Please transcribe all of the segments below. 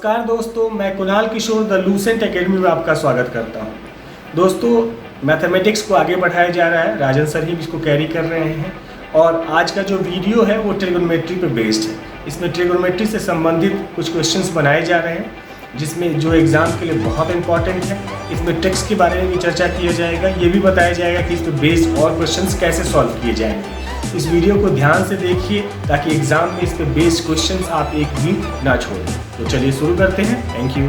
नमस्कार दोस्तों, मैं कुणाल किशोर द लूसेंट एकेडमी में आपका स्वागत करता हूं। दोस्तों, मैथमेटिक्स को आगे बढ़ाया जा रहा है, राजन सर ही इसको कैरी कर रहे हैं और आज का जो वीडियो है वो ट्रिगोनोमेट्री पे बेस्ड है। इसमें ट्रिगोनोमेट्री से संबंधित कुछ क्वेश्चंस बनाए जा रहे हैं जिसमें जो एग्ज़ाम के लिए बहुत इंपॉर्टेंट है। इसमें ट्रिक्स के बारे में भी चर्चा किया जाएगा, ये भी बताया जाएगा कि इस पर बेस्ड और क्वेश्चंस कैसे सॉल्व किए जाएंगे। इस वीडियो को ध्यान से देखिए ताकि एग्जाम में इस पे बेस्ड क्वेश्चंस आप एक भी ना छोड़ें। तो चलिए शुरू करते हैं। Thank you.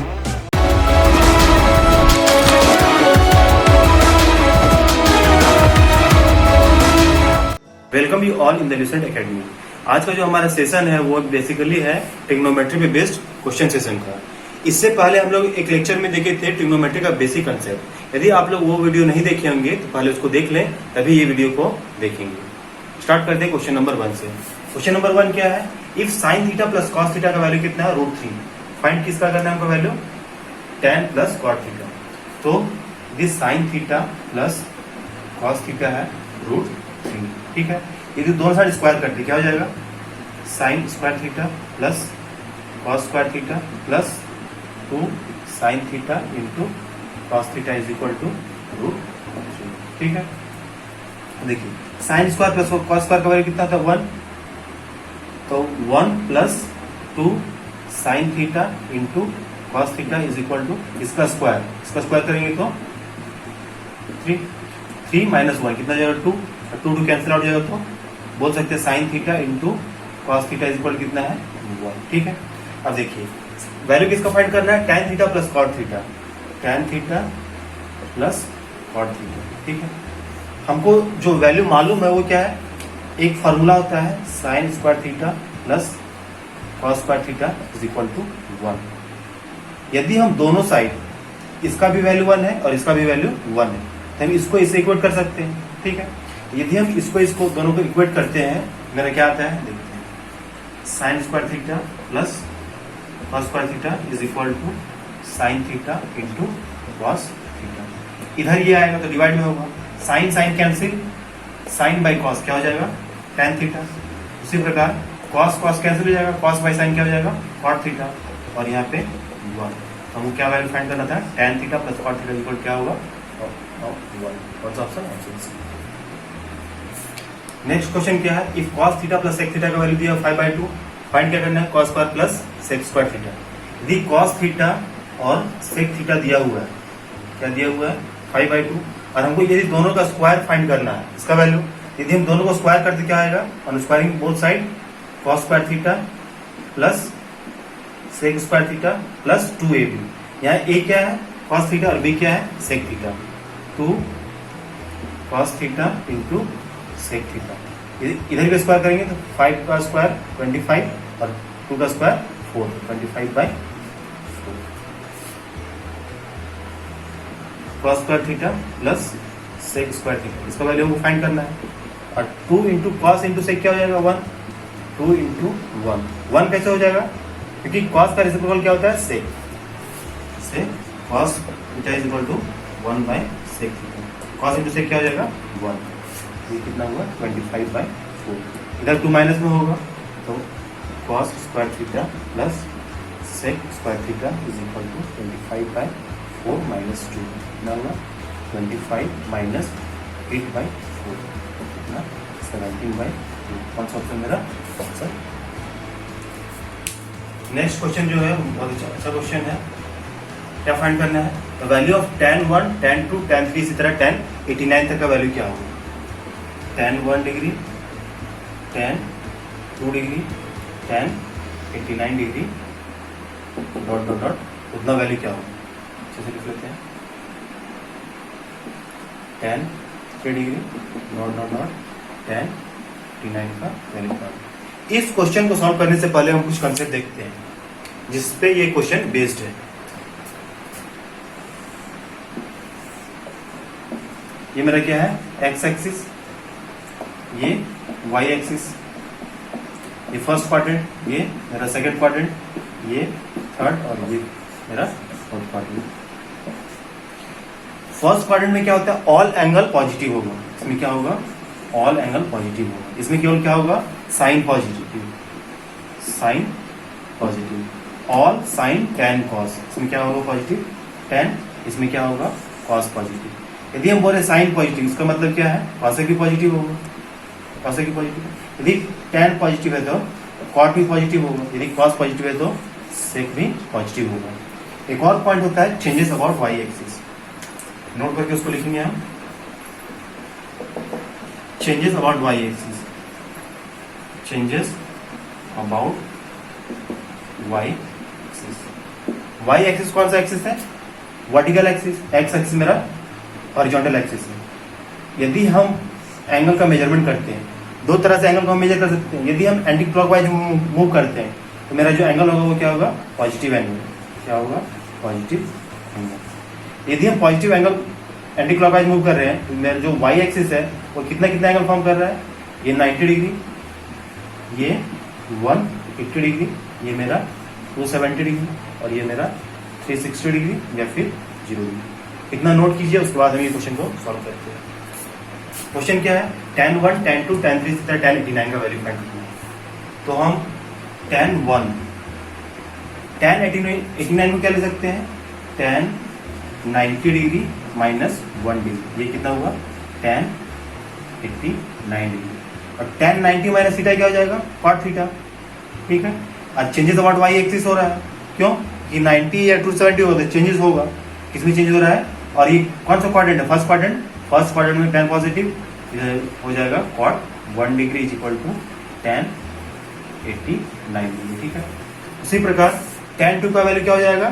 Welcome you all in the Lucent academy. आज का जो हमारा सेशन है वो बेसिकली है ट्रिग्नोमेट्री पे बेस्ड क्वेश्चन सेशन का। इससे पहले हम लोग एक लेक्चर में देखे थे ट्रिग्नोमेट्री का बेसिक कंसेप्ट। यदि आप लोग वो वीडियो नहीं देखे होंगे तो पहले उसको देख लें, तभी ये वीडियो को देखेंगे। स्टार्ट करते हैं क्वेश्चन नंबर 1 से। क्वेश्चन नंबर 1 क्या है? If sine theta plus cos theta का वैल्यू कितना है? √3। फाइंड किसका करना है हमको value? tan plus cot theta. तो this sine theta plus cos theta है √3। ठीक है, यदि दोनों साइड स्क्वायर करते क्या हो जाएगा? Sine square theta plus cos square theta plus 2 sine theta into cos theta is equal to √3। ठीक है, देखिए sine square plus cos square का वैल्यू कितना था? 1। तो 1 plus 2 sine theta into cos theta is equal to इसका square करेंगे तो 3 माइनस 1 कितना जाएगा? 2। 2 कैंसिल आउट जाएगा तो बोल सकते हैं sign theta into cos theta is equal कितना है? 1। ठीक है, अब देखिए वैल्यू किसका फाइंड करना है? tan theta plus cot theta. tan theta plus cot theta. ठीक है, हमको जो वैल्यू मालूम है वो क्या है? एक फॉर्मूला होता है sine square theta plus cos square theta is equal to 1। यदि हम दोनों साइड इसका भी वैल्यू 1 है और इसका भी वैल्यू 1 है तो हम इसको इससे इक्वेट कर सकते हैं। ठीक है, यदि हम इसको दोनों को इक्वेट करते हैं, मेरा क्या आता है देखते हैं। Sine square theta plus cos square theta is equal to sine theta into cos theta. इधर ये आएगा तो डिवाइड में होगा, sine sine cancel, sine by cos क्या हो जाएगा? tan theta. उसी प्रकार कॉस कॉस कैंसिल हो जाएगा, कॉस बाई साइन क्या हो जाएगा? Cot theta. और यहाँ पे 1। हमको क्या वैल्यू फाइंड करना था? tan theta plus cot theta equal क्या होगा? 1। ऑप्शन नेक्स्ट क्वेश्चन क्या है? If cos theta plus sec theta का वैल्यू दिया 5/2, फाइंड क्या करना है? Cos square plus sec square theta. यदि कॉस थीटा और सेक थीटा दिया हुआ है, क्या दिया हुआ है? 5/2, और हमको यदि दोनों का स्क्वायर फाइंड करना है, इसका वैल्यू यदि हम दोनों को स्क्वायर करते क्या आएगा? On squaring both side cos square theta plus sec square theta plus 2ab। यहाँ a क्या है? कॉस थीटा, और b क्या है? Sec theta. 2 cos theta into sec theta. इधर भी स्क्वायर करेंगे तो 5 का स्क्वायर 25 और 2 का square 4, 25/4 cos square theta plus sec square theta. इसका वैल्यू हमको फाइंड करना है। और 2 इंटू कॉस इंटू सेक क्या हो जाएगा? 1। 2 इंटू 1 कैसे हो जाएगा? क्योंकि कॉस का रेसिप्रोकल क्या होता है? सेक। से cos theta is equal to 1/सेक थीटा। कॉस इंटू सेक क्या हो जाएगा? 1। ये कितना हुआ? 25/4। इधर 2 माइनस में होगा तो cos square theta plus sec square theta is equal to 25/4 minus 2 कितना होगा? 25 माइनस 8/4 कितना? 17/2। कौन सा ऑप्शन मेरा? आंसर। नेक्स्ट क्वेश्चन जो है बहुत अच्छा क्वेश्चन है। क्या फाइंड करना है? The value of tan 1, tan 2, tan 3 इसी तरह tan 89 तक का वैल्यू क्या होगा? tan 1 degree, tan 2 degree, tan 89 degree dot dot dot उतना वैल्यू क्या होगा? अच्छे से लिख लेते हैं। tan 3 degree dot dot dot tan 89 का वैल्यू क्या होगा? इस क्वेश्चन को सॉल्व करने से पहले हम कुछ कंसेप्ट देखते हैं जिसपे ये क्वेश्चन बेस्ड है। ये मेरा क्या है? एक्स एक्सिस, ये वाई एक्सिस, ये फर्स्ट क्वाड्रेंट, ये मेरा सेकंड क्वाड्रेंट, ये थर्ड, और ये मेरा फोर्थ क्वाड्रेंट। फर्स्ट क्वाड्रेंट में क्या होता है? ऑल एंगल पॉजिटिव होगा। इसमें क्या होगा? ऑल एंगल पॉजिटिव होगा। इसमें केवल क्या होगा? Sine positive, sine positive. All sine tan cos, इसमें क्या होगा पॉजिटिव tan, इसमें क्या होगा cos पॉजिटिव। यदि हम बोले साइन पॉजिटिव, इसका मतलब क्या है cosec भी पॉजिटिव होगा, cosec भी पॉजिटिव। यदि tan पॉजिटिव है तो cot भी पॉजिटिव होगा, यदि cos पॉजिटिव है तो sec भी पॉजिटिव होगा। एक और पॉइंट होता है changes about y axis, note करके उसको लिखेंगे हम, changes about y axis, changes about y axis. y axis कौन सा एक्सिस है? वर्टिकल एक्सिस, x एक्सिस मेरा हॉरिजॉन्टल एक्सिस है। यदि हम एंगल का मेजरमेंट करते हैं, दो तरह से एंगल को हम मेजर कर सकते हैं। यदि हम एंटी क्लॉकवाइज मूव करते हैं तो मेरा जो एंगल होगा वो क्या होगा? Positive angle. क्या होगा? Positive angle. यदि हम positive angle anti clockwise move कर रहे हैं तो मेरा जो y एक्सिस है वो कितना कितना एंगल फॉर्म कर रहा है? ये 90 डिग्री, ये 180 डिग्री, ये मेरा 270 डिग्री और ये मेरा 360 डिग्री या फिर 0 डिग्री। इतना नोट कीजिए, उसके बाद हम ये क्वेश्चन को सॉल्व करते हैं। क्वेश्चन क्या है? tan 1, tan 2, tan 3 से tan 89 का वैल्यू फाइंड करना है। तो हम tan 1 tan 89 को क्या ले सकते हैं? tan 90 डिग्री माइनस 1 डिग्री, ये कितना हुआ? tan 89 degree. और tan 90 माइनस थीटा क्या हो जाएगा? cot theta. ठीक है। आज चेंजेस अबाउट y एक्सिस हो रहा है, क्यों कि 90 या 270 होता है, चेंजेस होगा, किसमें चेंज हो रहा है? और ये कौन सा क्वाड्रेंट है? First quadrant. फर्स्ट क्वाड्रेंट में tan पॉजिटिव हो जाएगा cot 1 degree is equal to tan 89 degree. ठीक है। उसी प्रकार tan 2 का वैल्यू क्या हो जाएगा?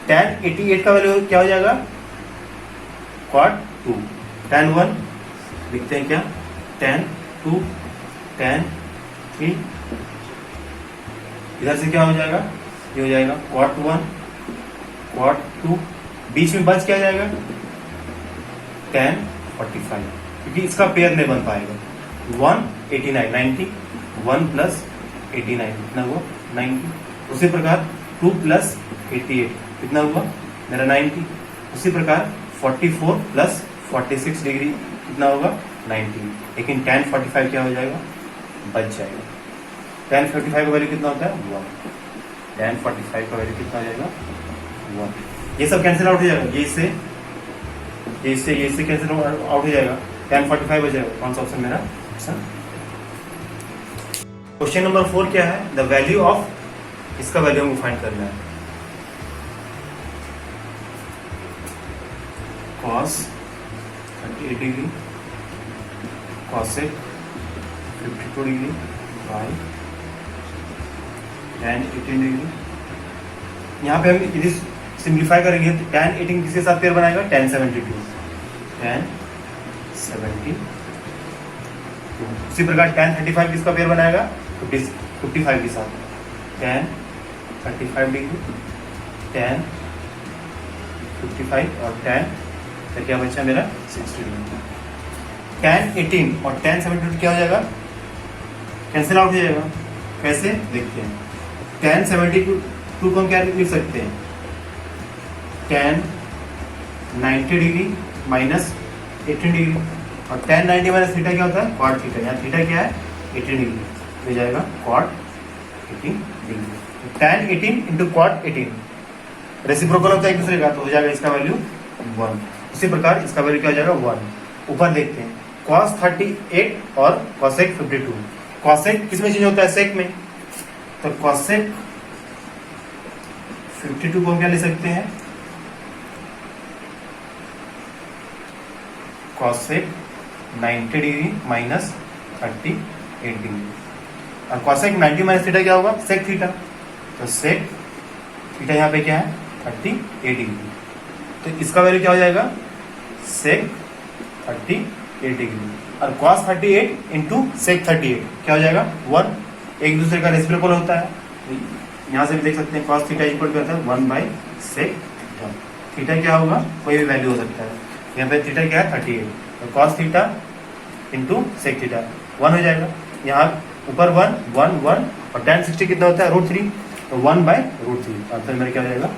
tan 88 का वैल्यू क्या हो जाएगा? cot 2। tan 1 लिखते हैं क्या? tan 2, tan 3, इधर से क्या हो जाएगा? ये हो जाएगा cot 1, cot 2, बीच में बच क्या जाएगा? tan 45, क्योंकि इसका पेयर नहीं बन पाएगा। 189, 90, 1 प्लस 89 कितना हुआ? 90। उसी प्रकार 2 प्लस 88 कितना हुआ? मेरा 90। उसी प्रकार 44 प्लस 46 डिग्री कितना होगा? 90। लेकिन tan 45 क्या हो जाएगा? बच जाएगा। tan 45 का वैल्यू कितना होता है? 1। tan 45 का वैल्यू कितना हो जाएगा? 1। ये सब कैंसिल आउट हो जाएगा, ये इससे कैंसिल आउट हो जाएगा, tan 45 हो जाएगा। कौन सा ऑप्शन मेरा? ऑप्शन। क्वेश्चन नंबर 4 क्या है? द वैल्यू ऑफ, इसका वैल्यू हमको फाइंड करना है। cos 38 degree, cosec 52 degree by tan 18 degree. यहाँ पे हम यदि सिंप्लीफाई करेंगे तो tan 18 किसके साथ पेयर बनाएगा? tan 72, tan 72। उसी प्रकार tan 35 किसका पेयर बनाएगा? 55 के साथ tan 35 डिग्री, tan 55 और tan तो क्या बचा मेरा? 60 डिग्री। tan 18 और tan 72 क्या हो जाएगा? कैंसिल आउट हो जाएगा। कैसे? देखते हैं। tan 72 को हम क्या लिख सकते हैं? tan 90 डिग्री माइनस 18 डिग्री, और tan 90 माइनस थीटा क्या होता है? cot theta. यहाँ थीटा क्या है? 18 डिग्री, हो जाएगा cot 18 degree. tan 18 into cot 18 reciprocal होता है एक दूसरे का, तो हो जाएगा इसका वैल्यू 1। उसी प्रकार इसका वैल्यू क्या हो जाएगा? 1। ऊपर देखते हैं cos 38 और cosec 52। cosec किसमें चेंज होता है? sec में। तो cosec 52 को हम क्या ले सकते हैं? cosec 90 डिग्री माइनस 38 डिग्री, और cosec 90 माइनस थीटा क्या होगा? sec theta. तो sec थीटा यहाँ पे क्या है? 38 डिग्री। तो इसका वैल्यू क्या हो जाएगा? sec 38 डिग्री, और cos 38 इंटू sec 38 क्या हो जाएगा? 1। एक दूसरे का रेसिप्रोकल होता है, यहाँ से भी देख सकते हैं cos थीटा इक्वल क्या होता है? 1 बाई sec थीटा। थीटा क्या होगा? कोई भी वैल्यू हो सकता है। यहाँ पे थीटा क्या है? 38, तो cos theta into sec theta 1 हो जाएगा। यहाँ ऊपर 1 1 1, और tan 60 कितना होता है? √3, तो 1 बाई √3। आंसर मेरा क्या हो जाएगा?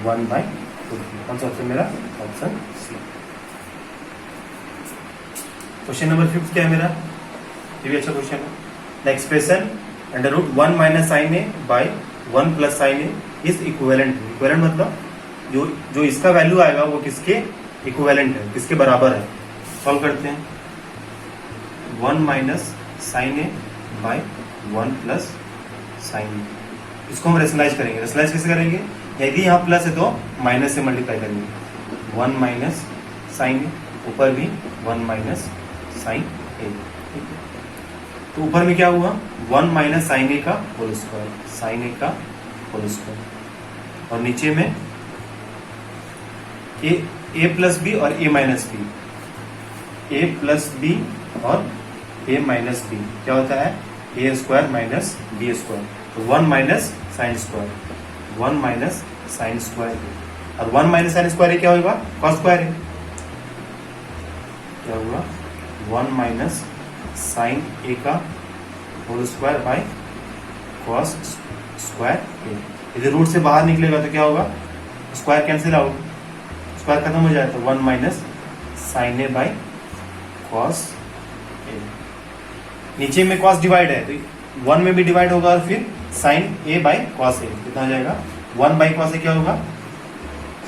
1 बाई √3। कौन सा ऑप्शन मेरा? Option C. क्वेश्चन नंबर 5 क्या है मेरा? ये भी अच्छा क्वेश्चन है। The expression √1 minus sine A by 1 plus sine A is equivalent. Equivalent मतलब जो इसका वैल्यू आएगा वो किसके इक्विवेलेंट है, किसके बराबर है। सॉल्व करते हैं। 1 minus sine A by 1 plus sine A, इसको हम रेशनलाइज करेंगे। रेशनलाइज कैसे करेंगे, यदि यहाँ प्लस है तो माइनस से मल्टीप्लाई करेंगे। 1 माइनस साइन ए, ऊपर भी 1 माइनस साइन ए। तो ऊपर में क्या हुआ, 1 माइनस साइन ए का होल स्क्वायर, साइन ए का होल स्क्वायर, और नीचे में ए प्लस बी और A minus B, A plus B और ए माइनस बी क्या होता है, A square minus B square. तो 1 minus sine square, 1 minus sine square, और 1 माइनस साइन स्क्वायर क्या होगा, कॉस स्क्वायर है। क्या होगा, 1 माइनस साइन ए का whole square by cos square A. यदि रूट से बाहर निकलेगा तो क्या होगा, स्क्वायर कैंसिल आउट, स्क्वायर खत्म हो जाए तो 1 minus sine A by cos A. नीचे में कॉस डिवाइड है तो 1 में भी डिवाइड होगा, और फिर साइन ए बाय कॉस ए कितना हो जाएगा, 1 बाई कॉस ए क्या होगा,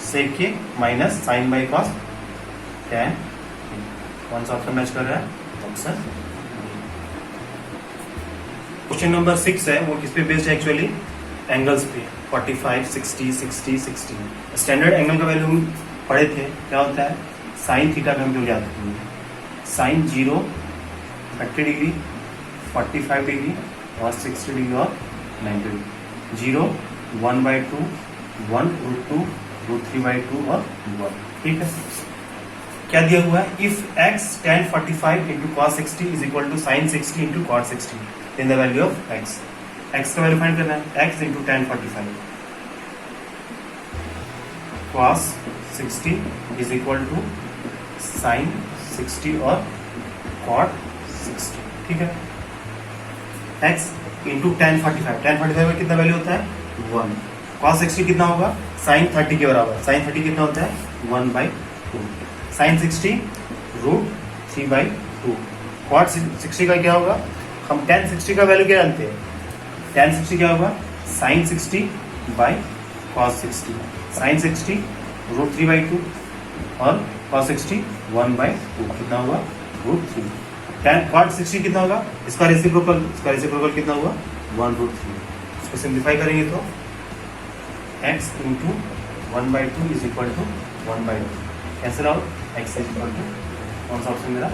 सेक के minus sine by cos tan. कौन सा ऑप्शन मैच कर रहा है, ऑप्शन। क्वेश्चन नंबर 6 है, वो किस पे बेस्ड है एक्चुअली, एंगल्स पे। 45, 60, 60, 60। स्टैंडर्ड एंगल का वैल्यू हम पढ़े थे, क्या होता है, साइन थीटा का हम जो याद रखेंगे, साइन 0 30 डिग्री, 45 डिग्री और 60 डिग्री और 90 डिग्री। 0 1/2, 1 √2, √3/2 और 1। ठीक है, क्या दिया हुआ है, if x tan 45 into cos 60 is equal to sin 60 into cos 60, then the value of x का वैल्यू फाइंड करना है, x into tan 45 cos 60 is equal to sin 60 और cot 60। ठीक है, x into tan 45 में कितना वैल्यू होता है, 1। cos 60 कितना होगा, sin 30 के बराबर, sin 30 कितना होता है, 1/2। साइन 60 √3/2। कॉट 60 का क्या होगा, हम tan 60 का वैल्यू क्या जानते हैं, tan 60 क्या होगा, साइन 60 बाई cos 60, साइन 60 √3/2 और cos 60 1/2 कितना होगा, √3। tan cot 60 कितना होगा, इसका रेसिप्रोकल कितना होगा, 1/3। इसको सिंप्लीफाई करेंगे तो x into 1/2 is equal to 1/2, cancel out, x is equal to, कौन सा ऑप्शन मेरा,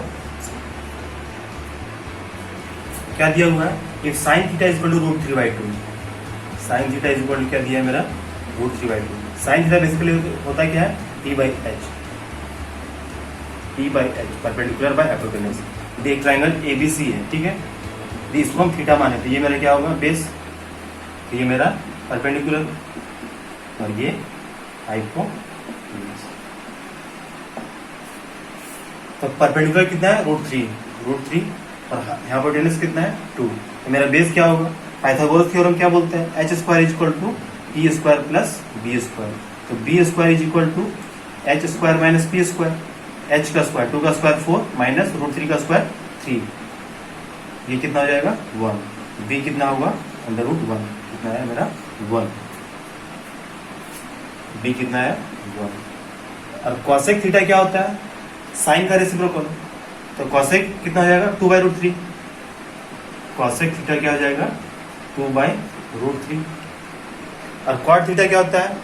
क्या दिया हुआ है, if sine theta is equal to √3/2, sine theta is equal to क्या दिया है मेरा, √3/2। साइन थीटा बेसिकली होता क्या है, P/H, परपेंडिकुलर बाय हाइपोटेनस। एक ट्राइंगल ABC है, ठीक है, इसको हम थीटा माने तो ये मेरा क्या होगा, बेस, तो ये मेरा परपेंडिकुलर और ये हाइपोटेनस। तो परपेंडिकुलर कितना है, √3 और हाइपोटेनस कितना है, 2। तो मेरा बेस क्या होगा, पाइथागोरस थ्योरम क्या बोलते हैं, h² is equal to p² plus b²। तो b² is equal to h² minus p², h का स्क्वायर 2 का स्क्वायर 4 माइनस √3 का स्क्वायर 3, ये कितना हो जाएगा, 1। b कितना होगा, √1 कितना है मेरा, 1। b कितना है, 1। और कॉसेक थीटा क्या होता है, साइन का रेसिप्रोकल, तो कॉसेक कितना हो जाएगा, 2/√3। कॉसेक थीटा क्या हो जाएगा, 2/√3। और कॉट थीटा क्या होता है,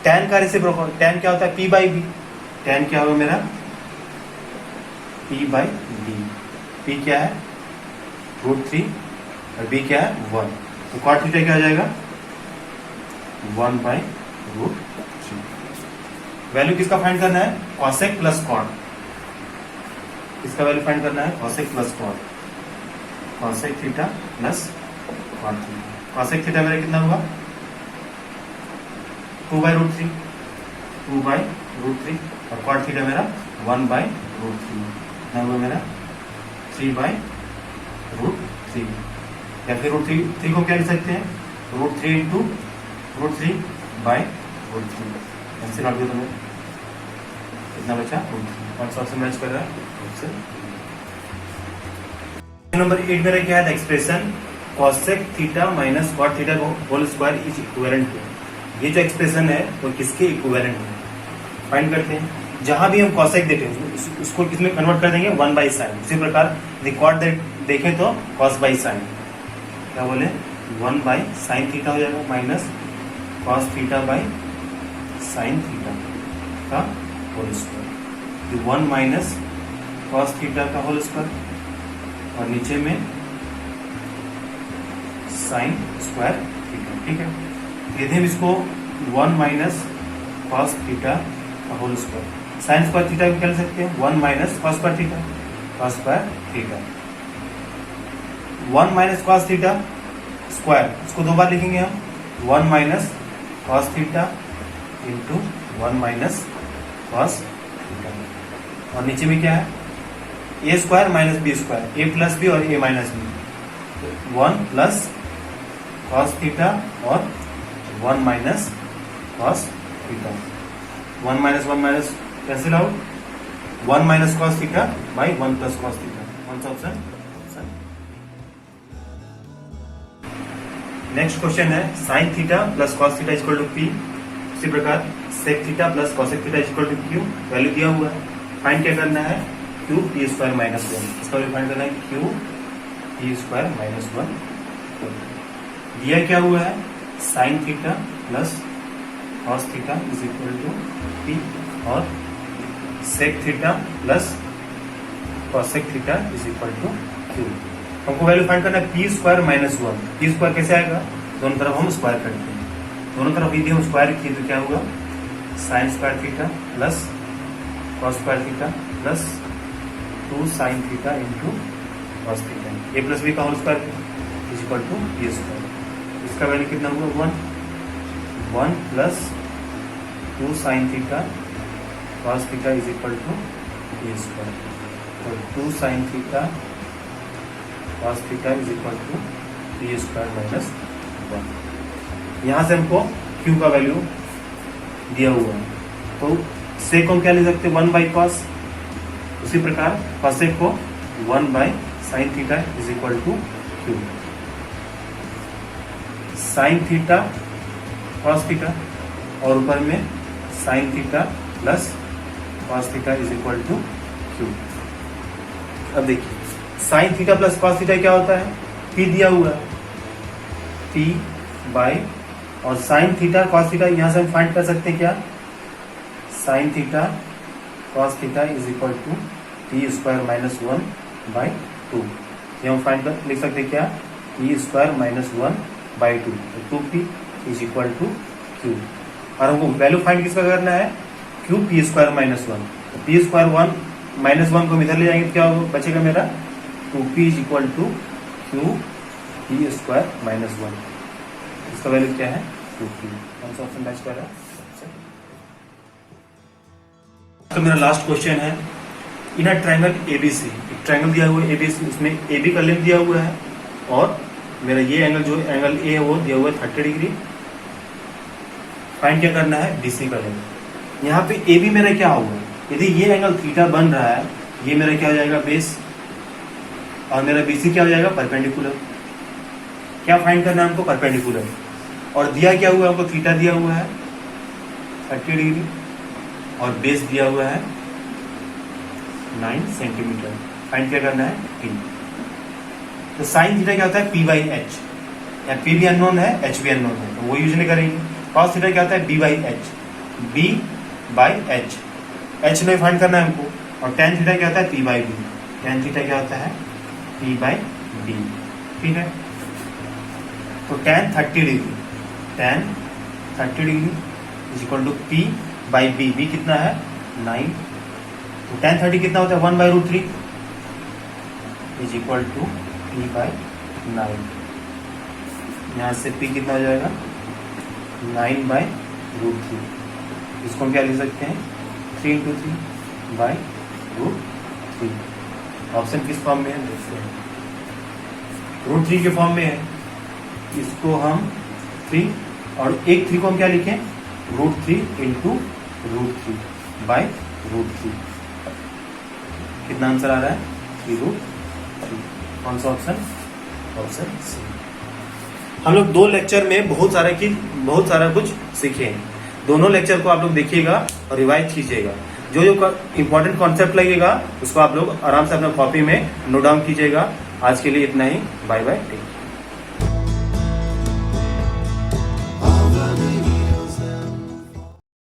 टैन का रेसिप्रोकल, टैन क्या होता है, p/b। टैन क्या होगा मेरा, p/b। p क्या है, √3 और b क्या है, 1। तो कॉट थीटा क्या हो जाएगा, 1/√3। वैल्यू किसका फाइंड करना है, कॉसेक प्लस कॉट, इसका वैल्यू फाइंड करना है, cosec plus cot, cosec theta plus cot theta. Cosec theta मेरा कितना होगा, 2/√3, 2/√3 और कॉट थीटा मेरा 1/√3, कितना होगा मेरा, 3/√3। या फिर √3 को क्या लिख सकते हैं, √3 इंटू √3/√3, ऐसे काट दिया तुम्हें, कितना बचा, √3। कौन सा ऑप्शन मैच कर रहा है, ऑप्शन नंबर 8 मेरा क्या है, expression cosec theta minus cot theta whole square is equivalent to, ये जो एक्सप्रेशन है वो किसके इक्विवेलेंट है फाइंड करते हैं। जहां भी हम कॉसेक देते हैं उसको किसमें कन्वर्ट कर देंगे 1 बाई साइन। उसी प्रकार कॉट देखें तो कॉस बाई साइन, क्या बोले 1 बाई साइन थीटा हो जाएगा minus cos theta by sine theta का whole square, 1 minus cos theta का होल स्क्वायर और नीचे में साइन स्क्वायर थीटा। ठीक है, यदि हम इसको 1 माइनस कॉस थीटा का whole square, sine square theta भी कह सकते हैं 1 minus cos square theta, cos square theta 1 minus cos theta square, इसको दो बार लिखेंगे हम 1 minus cos theta into 1 minus cos theta और नीचे में क्या है A square minus B square, A plus B और A minus B, 1 plus cos theta और 1 minus cos theta, 1 minus cancel out, 1 minus cos theta by 1 plus cos theta, कौन सा option. Next question है sine theta plus cos theta equal to P, इसी प्रकार sec theta plus cosec theta equal to Q, value दिया हुआ है, find क्या करना है क्यू पी स्क्वायर माइनस 1, इसका वैल्यू फाइंड करना है क्यू पी स्क्वायर माइनस 1। दिया क्या हुआ है sine theta plus cos theta is equal to P और sec theta plus cosec theta is equal to Q. हमको वैल्यू फाइंड करना है P square minus 1, P square कैसे आएगा, दोनों तरफ हम स्क्वायर करते हैं, दोनों तरफ यदि हम स्क्वायर किए तो क्या होगा sine square theta plus cos square theta plus 2 sine theta into cos theta, A plus B का whole square is equal to A square, इसका वैल्यू कितना होगा 1 plus 2 sine theta cos theta is equal to A square, तो 2 sine theta cos theta is equal to A square minus 1। यहाँ से हमको Q का value दिया हुआ है, तो सेक को क्या ले सकते हैं 1 बाई कॉस, उसी प्रकार कॉसेक को 1 by sine theta is equal to Q, sine theta cos theta और ऊपर में sine theta plus cos theta is equal to Q. अब देखिए sine theta plus cos theta क्या होता है, पी दिया हुआ है, पी बाई और साइन थीटा कॉस थीटा यहां से हम फाइंड कर सकते हैं क्या sine theta cos theta is equal to P square minus 1 by 2, ये हम फाइंड कर लिख सकते हैं क्या पी स्क्वायर माइनस 1 बाई 2, तो 2p is equal to Q. और हमको वैल्यू फाइंड किसका करना है क्यू पी स्क्वायर माइनस 1, तो पी स्क्वायर 1 माइनस 1 को हम इधर ले जाएंगे तो क्या बचेगा मेरा 2p is equal to Q P square minus 1, इसका वैल्यू क्या है 2p, कौन सा ऑप्शन मैच कर रहा है। तो मेरा लास्ट क्वेश्चन है इन अ ट्रायंगल एबीसी, एक ट्रायंगल दिया हुआ है एबीसी, उसमें एबी का लेंथ दिया हुआ है और मेरा ये एंगल जो एंगल ए है वो दिया हुआ है 30 डिग्री, फाइंड क्या करना है बीसी का लेंथ। यहाँ पे एबी मेरा क्या होगा, यदि ये एंगल थीटा बन रहा है ये मेरा क्या हो जाएगा बेस और मेरा बीसी क्या हो जाएगा परपेंडिकुलर, क्या फाइंड करना है हमको परपेंडिकुलर, और दिया क्या हुआ है हमको थीटा दिया हुआ है 30 डिग्री और बेस दिया हुआ है 9 सेंटीमीटर, फाइंड क्या करना है पी। तो साइन थीटा क्या होता है पी बाई एच, या पी भी अननोन है एच भी अननोन है तो वो यूज नहीं करेंगे। कॉस थीटा क्या होता है B by H, B by H, H नहीं फाइंड करना है हमको, और टेन थीटा क्या होता है P by B, tan theta क्या होता है पी बाई बी, ठीक है। तो tan 30 degree, tan 30 degree is equal to P by B, B कितना है 9, तो टेन 30 कितना होता है 1/√3 is equal to P by 9, यहाँ से पी कितना हो जाएगा 9/√3, इसको हम क्या लिख सकते हैं 3 × 3/√3। ऑप्शन किस फॉर्म में है देखते हैं, √3 के फॉर्म में है, इसको हम 3 और एक 3 को हम क्या लिखें √3 × √3/√3, कितना आंसर आ रहा है 3√3, कौन सा ऑप्शन, ऑप्शन सी। हम लोग 2 लेक्चर में बहुत सारा कुछ सीखे हैं। दोनों लेक्चर को आप लोग देखिएगा और रिवाइज कीजिएगा। जो इंपॉर्टेंट कॉन्सेप्ट लगेगा उसको आप लोग आराम से अपना कॉपी में नोट डाउन कीजिएगा। आज के लिए इतना ही। Bye bye.